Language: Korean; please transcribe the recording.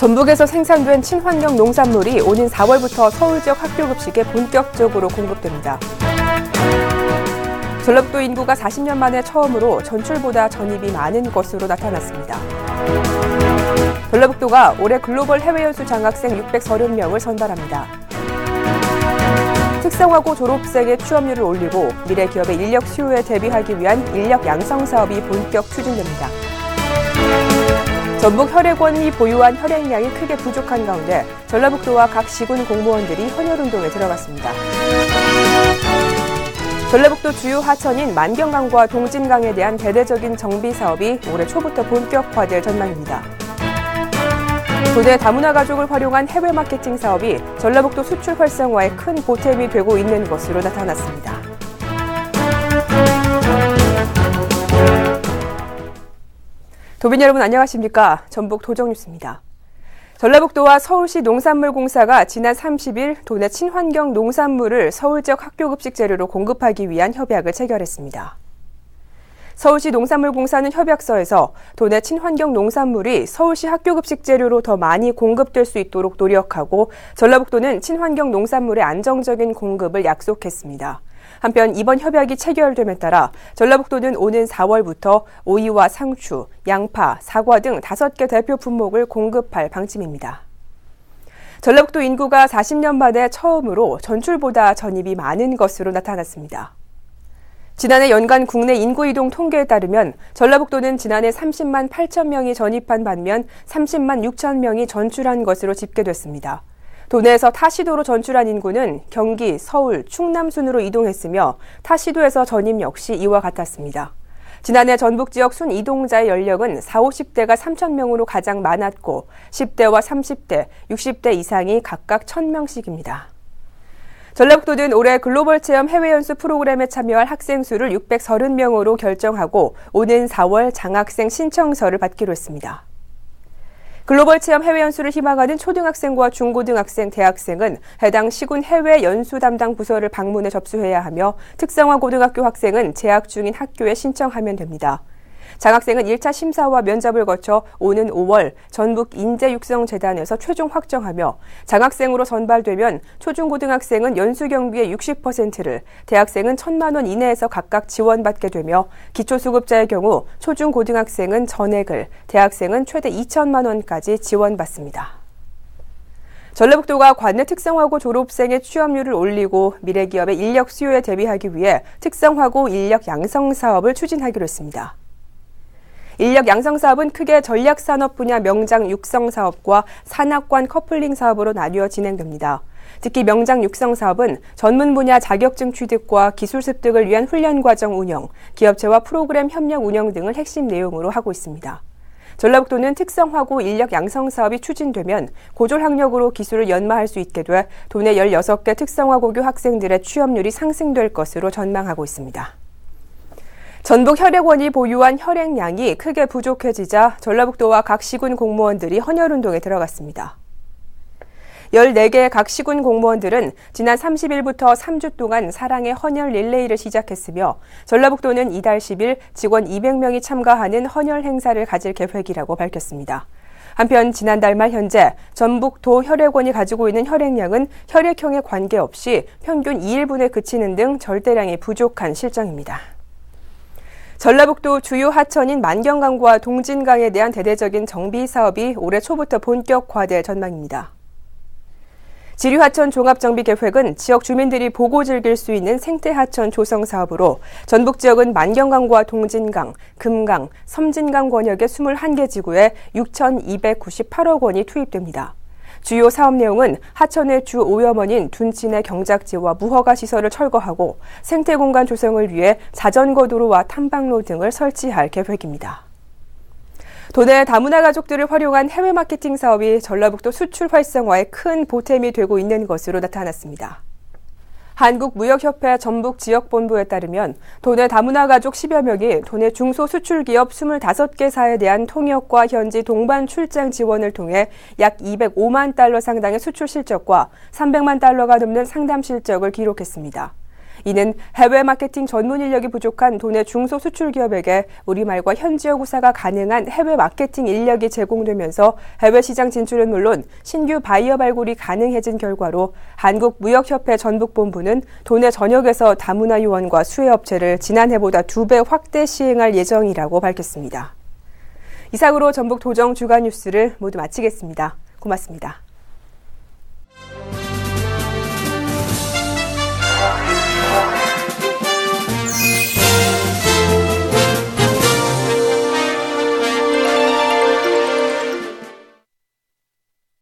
전북에서 생산된 친환경 농산물이 오는 4월부터 서울 지역 학교 급식에 본격적으로 공급됩니다. 전라북도 인구가 40년 만에 처음으로 전출보다 전입이 많은 것으로 나타났습니다. 전라북도가 올해 글로벌 해외연수 장학생 630명을 선발합니다. 특성화고 졸업생의 취업률을 올리고 미래 기업의 인력 수요에 대비하기 위한 인력 양성 사업이 본격 추진됩니다. 전북 혈액원이 보유한 혈액량이 크게 부족한 가운데 전라북도와 각 시군 공무원들이 헌혈운동에 들어갔습니다. 전라북도 주요 하천인 만경강과 동진강에 대한 대대적인 정비 사업이 올해 초부터 본격화될 전망입니다. 도내 다문화 가족을 활용한 해외 마케팅 사업이 전라북도 수출 활성화에 큰 보탬이 되고 있는 것으로 나타났습니다. 도민 여러분 안녕하십니까? 전북 도정뉴스입니다. 전라북도와 서울시 농산물공사가 지난 30일 도내 친환경 농산물을 서울 지역 학교 급식 재료로 공급하기 위한 협약을 체결했습니다. 서울시 농산물공사는 협약서에서 도내 친환경 농산물이 서울시 학교 급식 재료로 더 많이 공급될 수 있도록 노력하고 전라북도는 친환경 농산물의 안정적인 공급을 약속했습니다. 한편 이번 협약이 체결됨에 따라 전라북도는 오는 4월부터 오이와 상추, 양파, 사과 등 5개 대표 품목을 공급할 방침입니다. 전라북도 인구가 40년 만에 처음으로 전출보다 전입이 많은 것으로 나타났습니다. 지난해 연간 국내 인구 이동 통계에 따르면 전라북도는 지난해 30만 8천 명이 전입한 반면 30만 6천 명이 전출한 것으로 집계됐습니다. 도내에서 타시도로 전출한 인구는 경기, 서울, 충남 순으로 이동했으며 타시도에서 전입 역시 이와 같았습니다. 지난해 전북 지역 순 이동자의 연령은 40, 50대가 3천 명으로 가장 많았고 10대와 30대, 60대 이상이 각각 1,000명씩입니다. 전라북도는 올해 글로벌 체험 해외연수 프로그램에 참여할 학생 수를 630명으로 결정하고 오는 4월 장학생 신청서를 받기로 했습니다. 글로벌 체험 해외연수를 희망하는 초등학생과 중고등학생, 대학생은 해당 시군 해외 연수 담당 부서를 방문해 접수해야 하며 특성화 고등학교 학생은 재학 중인 학교에 신청하면 됩니다. 장학생은 1차 심사와 면접을 거쳐 오는 5월 전북인재육성재단에서 최종 확정하며 장학생으로 선발되면 초중고등학생은 연수 경비의 60%를, 대학생은 1,000만 원 이내에서 각각 지원받게 되며 기초수급자의 경우 초중고등학생은 전액을, 대학생은 최대 2천만 원까지 지원받습니다. 전라북도가 관내 특성화고 졸업생의 취업률을 올리고 미래기업의 인력 수요에 대비하기 위해 특성화고 인력 양성 사업을 추진하기로 했습니다. 인력 양성 사업은 크게 전략산업 분야 명장 육성 사업과 산학관 커플링 사업으로 나뉘어 진행됩니다. 특히 명장 육성 사업은 전문 분야 자격증 취득과 기술 습득을 위한 훈련 과정 운영, 기업체와 프로그램 협력 운영 등을 핵심 내용으로 하고 있습니다. 전라북도는 특성화고 인력 양성 사업이 추진되면 고졸 학력으로 기술을 연마할 수 있게 돼 도내 16개 특성화고교 학생들의 취업률이 상승될 것으로 전망하고 있습니다. 전북 혈액원이 보유한 혈액량이 크게 부족해지자 전라북도와 각 시군 공무원들이 헌혈운동에 들어갔습니다. 14개 각 시군 공무원들은 지난 30일부터 3주 동안 사랑의 헌혈 릴레이를 시작했으며 전라북도는 이달 10일 직원 200명이 참가하는 헌혈 행사를 가질 계획이라고 밝혔습니다. 한편 지난달 말 현재 전북도 혈액원이 가지고 있는 혈액량은 혈액형에 관계없이 평균 2일분에 그치는 등 절대량이 부족한 실정입니다. 전라북도 주요 하천인 만경강과 동진강에 대한 대대적인 정비 사업이 올해 초부터 본격화될 전망입니다. 지류하천 종합정비계획은 지역 주민들이 보고 즐길 수 있는 생태하천 조성 사업으로 전북 지역은 만경강과 동진강, 금강, 섬진강 권역의 21개 지구에 6,298억 원이 투입됩니다. 주요 사업 내용은 하천의 주 오염원인 둔친의 경작지와 무허가 시설을 철거하고 생태공간 조성을 위해 자전거 도로와 탐방로 등을 설치할 계획입니다. 도내 다문화 가족들을 활용한 해외 마케팅 사업이 전라북도 수출 활성화에 큰 보탬이 되고 있는 것으로 나타났습니다. 한국무역협회 전북지역본부에 따르면 도내 다문화 가족 10여 명이 도내 중소수출기업 25개사에 대한 통역과 현지 동반 출장 지원을 통해 약 205만 달러 상당의 수출 실적과 300만 달러가 넘는 상담 실적을 기록했습니다. 이는 해외 마케팅 전문 인력이 부족한 도내 중소수출기업에게 우리말과 현지어구사가 가능한 해외 마케팅 인력이 제공되면서 해외 시장 진출은 물론 신규 바이어 발굴이 가능해진 결과로 한국무역협회 전북본부는 도내 전역에서 다문화 요원과 수혜업체를 지난해보다 2배 확대 시행할 예정이라고 밝혔습니다. 이상으로 전북 도정 주간 뉴스를 모두 마치겠습니다. 고맙습니다.